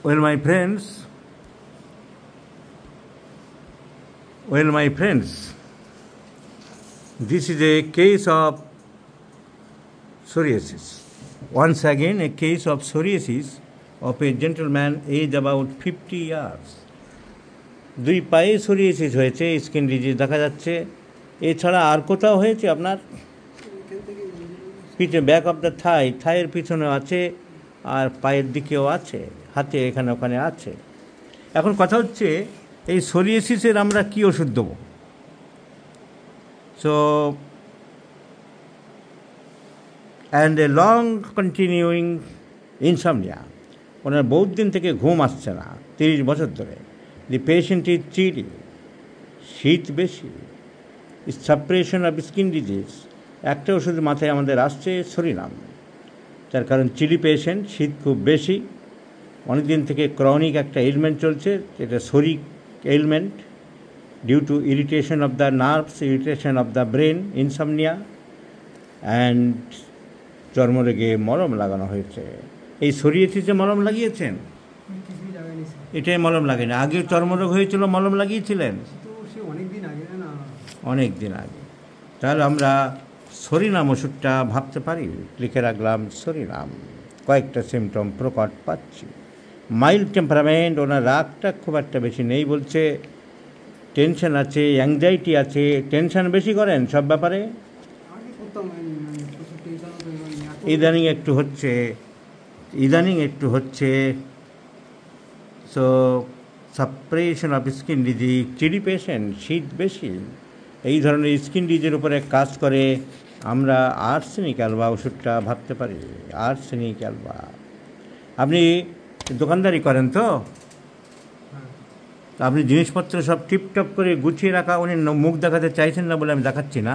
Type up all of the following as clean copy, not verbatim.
Well, my friends, this is a case of psoriasis. Once again, a case of psoriasis of a gentleman aged about 50 years. দুই পায়ে psoriasis হয়েছে, skin disease দেখা যাচ্ছে। এছাড়া আর কোথাও হয়েছে আপনার? পিঠে, ব্যাক অফ দ্য থাইয়ের পিছনেও আছে, আর পায়ের দিকেও আছে, হাতে এখানে ওখানে আছে। এখন কথা হচ্ছে এই সোরিয়াসিসের আমরা কি ওষুধ দেবো? So and a long continuing insomnia, ওনার বহুত দিন থেকে ঘুম আসছে না, 30 বছর ধরে। দি পেশেন্ট ইজ চিলি, শীত বেশি, সাপ্রেশন অফ স্কিন ডিজিজ। একটা ওষুধ মাথায় আমাদের আসছে, সরিনাম। তার কারণ চিলি পেশেন্ট, শীত খুব বেশি, অনেক দিন থেকে ক্রনিক একটা এলিমেন্ট চলছে, যেটা psoric element, due to irritation of the nerves, irritation of the brain, insomnia and চর্মরোগে মলম লাগানো হয়েছে। এই সোরিয়াসিসে মলম লাগিয়েছেন? এটাই মলম লাগেনি। আগে চর্মরোগ হয়েছিল, মলম লাগিয়েছিলেন? অনেক দিন আগে। তাহলে আমরা সরিনাম ওষুধটা ভাবতে পারি, লিখে রাখলাম সরিনাম। কয়েকটা সিমটম প্রকট পাচ্ছি। মাইল্ড টেম্পারামেন্ট, ওনার রাগটা খুব একটা বেশি নেই বলছে, টেনশন আছে, অ্যাংজাইটি আছে। টেনশন বেশি করেন সব ব্যাপারে? ইদানিং একটু হচ্ছে। So suppression of skin disease, chilli patient, শীত বেশি, এই ধরনের স্কিন ডিজিজের উপরে কাজ করে আমরা আর্সেনিক অ্যালবা ওষুধটা ভাবতে পারি। Arsenic Alba. আপনি দোকানদারি করেন তো? আপনি জিনিসপত্র সব টিপটপ করে গুছিয়ে রাখা, উনি মুখ দেখাতে চাইছেন না বলে আমি দেখাচ্ছি না।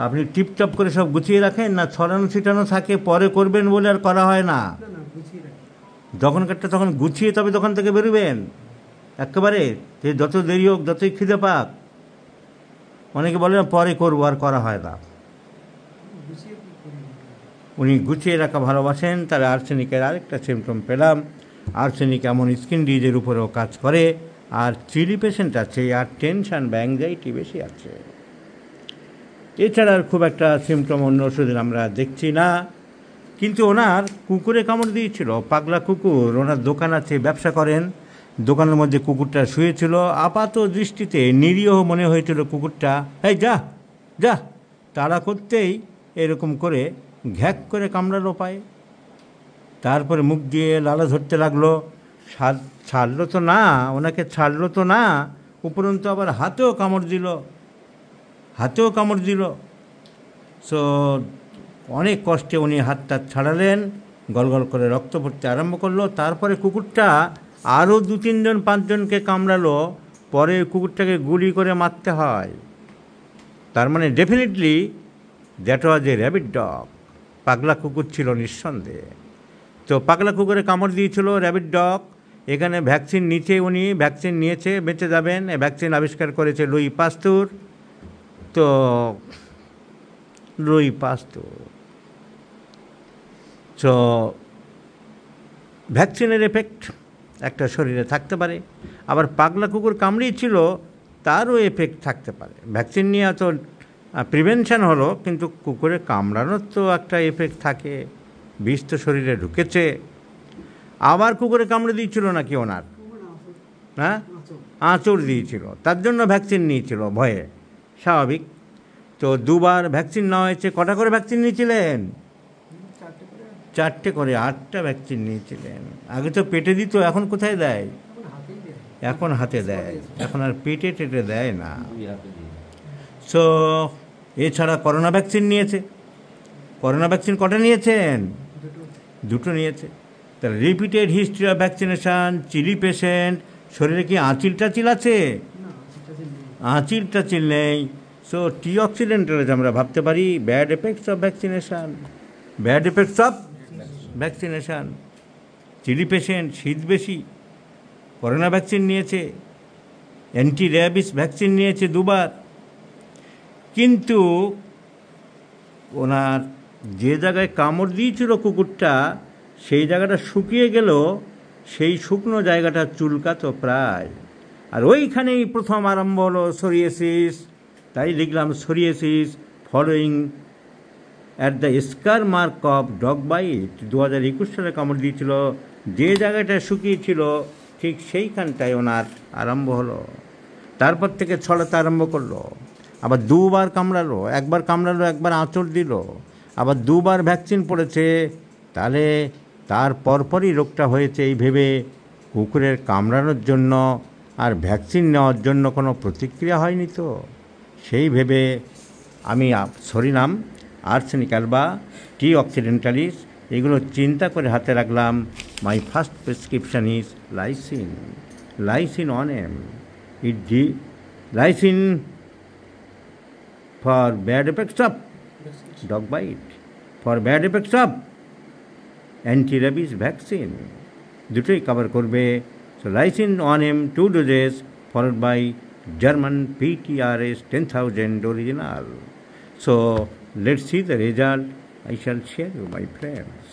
আপনি টিপটপ করে সব গুছিয়ে রাখেন, না ছড়ানো ছিটানো থাকে, পরে করবেন বলে আর করা হয় না? যখনকারটা তখন গুছিয়ে তবে দোকান থেকে বেরোবেন একেবারে, যত দেরি হোক, যতই খিদে পাক। অনেকে বলে পরে করবো, আর করা হয় না। উনি গুছিয়ে রাখা ভালোবাসেন। তাহলে আর্সেনিকের আরেকটা সিমটম পেলাম। আর্সেনিক এমন স্কিন ডিজিজের উপরেও কাজ করে, আর চিলি পেশেন্ট আছে, আর টেনশন বা অ্যাংজাইটি বেশি আছে। এছাড়া আর খুব একটা সিমটম অন্য ওষুধের আমরা দেখছি না। কিন্তু ওনার কুকুরে কামড় দিয়েছিল, পাগলা কুকুর। ওনার দোকান আছে, ব্যবসা করেন, দোকানের মধ্যে কুকুরটা শুয়েছিল। আপাত দৃষ্টিতে নিরীহ মনে হয়েছিল কুকুরটা, এই যা যা, তাড়া করতেই এরকম করে ঘ্যাক করে কামড়ালো পায়ে। তারপরে মুখ দিয়ে লালা ধরতে লাগলো। ছাড়লো তো না, ওনাকে ছাড়লো তো না, উপরন্তু আবার হাতেও কামড় দিল। সো অনেক কষ্টে উনি হাতটা ছাড়ালেন, গলগল করে রক্ত পড়তে আরম্ভ করলো। তারপরে কুকুরটা আরও 2-3 জন 5 জনকে কামড়ালো। পরে কুকুরটাকে গুলি করে মারতে হয়। তার মানে definitely that was A rabbit dog. পাগলা কুকুর ছিল নিঃসন্দেহে। তো পাগলা কুকুরে কামড় দিয়েছিল র্যাবিট ডগ। এখানে ভ্যাকসিন নিচে, উনি ভ্যাকসিন নিয়েছে, বেঁচে যাবেন। এই ভ্যাকসিন আবিষ্কার করেছে লুই পাস্তুর। তো ভ্যাকসিনের এফেক্ট একটা শরীরে থাকতে পারে। আবার পাগলা কুকুর কামড়িয়েছিল, তারও এফেক্ট থাকতে পারে। ভ্যাকসিন নিয়ে তো প্রিভেনশন হলো, কিন্তু কুকুরে কামড়ানোর তো একটা এফেক্ট থাকে, বিষ তো শরীরে ঢুকেছে। আবার কুকুরে কামড়ে দিয়েছিল নাকি ওনার? হ্যাঁ, আঁচড় দিয়েছিল, তার জন্য ভ্যাকসিন নিয়েছিল ভয়ে, স্বাভাবিক। তো 2বার ভ্যাকসিন নেওয়া হয়েছে। কটা করে ভ্যাকসিন নিয়েছিলেন? 4টে করে, 8টা ভ্যাকসিন নিয়েছিলেন। আগে তো পেটে দিত, এখন কোথায় দেয়? এখন হাতে দেয়, এখন আর পেটে টেটে দেয় না। সো এছাড়া করোনা ভ্যাকসিন নিয়েছে। করোনা ভ্যাকসিন কটা নিয়েছেন? 2টো নিয়েছে। তাহলে repeated history of vaccination. Chilli patient, শরীরে কি আঁচিল টাচিল আছে? আঁচিল টাচিল নেই। সো টি অক্সিডেন্টাল আমরা ভাবতে পারি bad effects of vaccination. Chilli patient, শীত বেশি, করোনা ভ্যাকসিন নিয়েছে, অ্যান্টি র্যাবিস ভ্যাকসিন নিয়েছে 2বার। কিন্তু ওনার যে জায়গায় কামড় দিয়েছিল কুকুরটা, সেই জায়গাটা শুকিয়ে গেল, সেই শুকনো জায়গাটা চুলকাতো প্রায়। আর ওইখানেই প্রথম আরম্ভ হলো সোরিয়াসিস। তাই লিখলাম psoriasis following at the scar mark of dog bite. 2021 সালে কামড় দিয়েছিল, যে জায়গাটা শুকিয়েছিল ঠিক সেইখানটায় ওনার আরম্ভ হলো। তারপর থেকে ছড়াতে আরম্ভ করলো। আবার দুবার কামড়ালো, একবার কামড়ালো, একবার আঁচড় দিল, আবার দুবার ভ্যাকসিন পড়েছে। তাহলে তার পরপরই রোগটা হয়েছে এই ভেবে কুকুরের কামড়ানোর জন্য আর ভ্যাকসিন নেওয়ার জন্য কোনো প্রতিক্রিয়া হয়নি তো। সেই ভেবে আমি psorinum, arsenic alba, T occidentalis এগুলো চিন্তা করে হাতে রাখলাম। My first prescription is lyssin, lyssin on M. Lyssin for bad effects of dog bite, for bad effects of anti-rabies vaccine, দুটোই কভার করবে। So lyssin on M 2 doses followed by German PTRS 10,000 original. So let's see the result. I shall share you, my friends.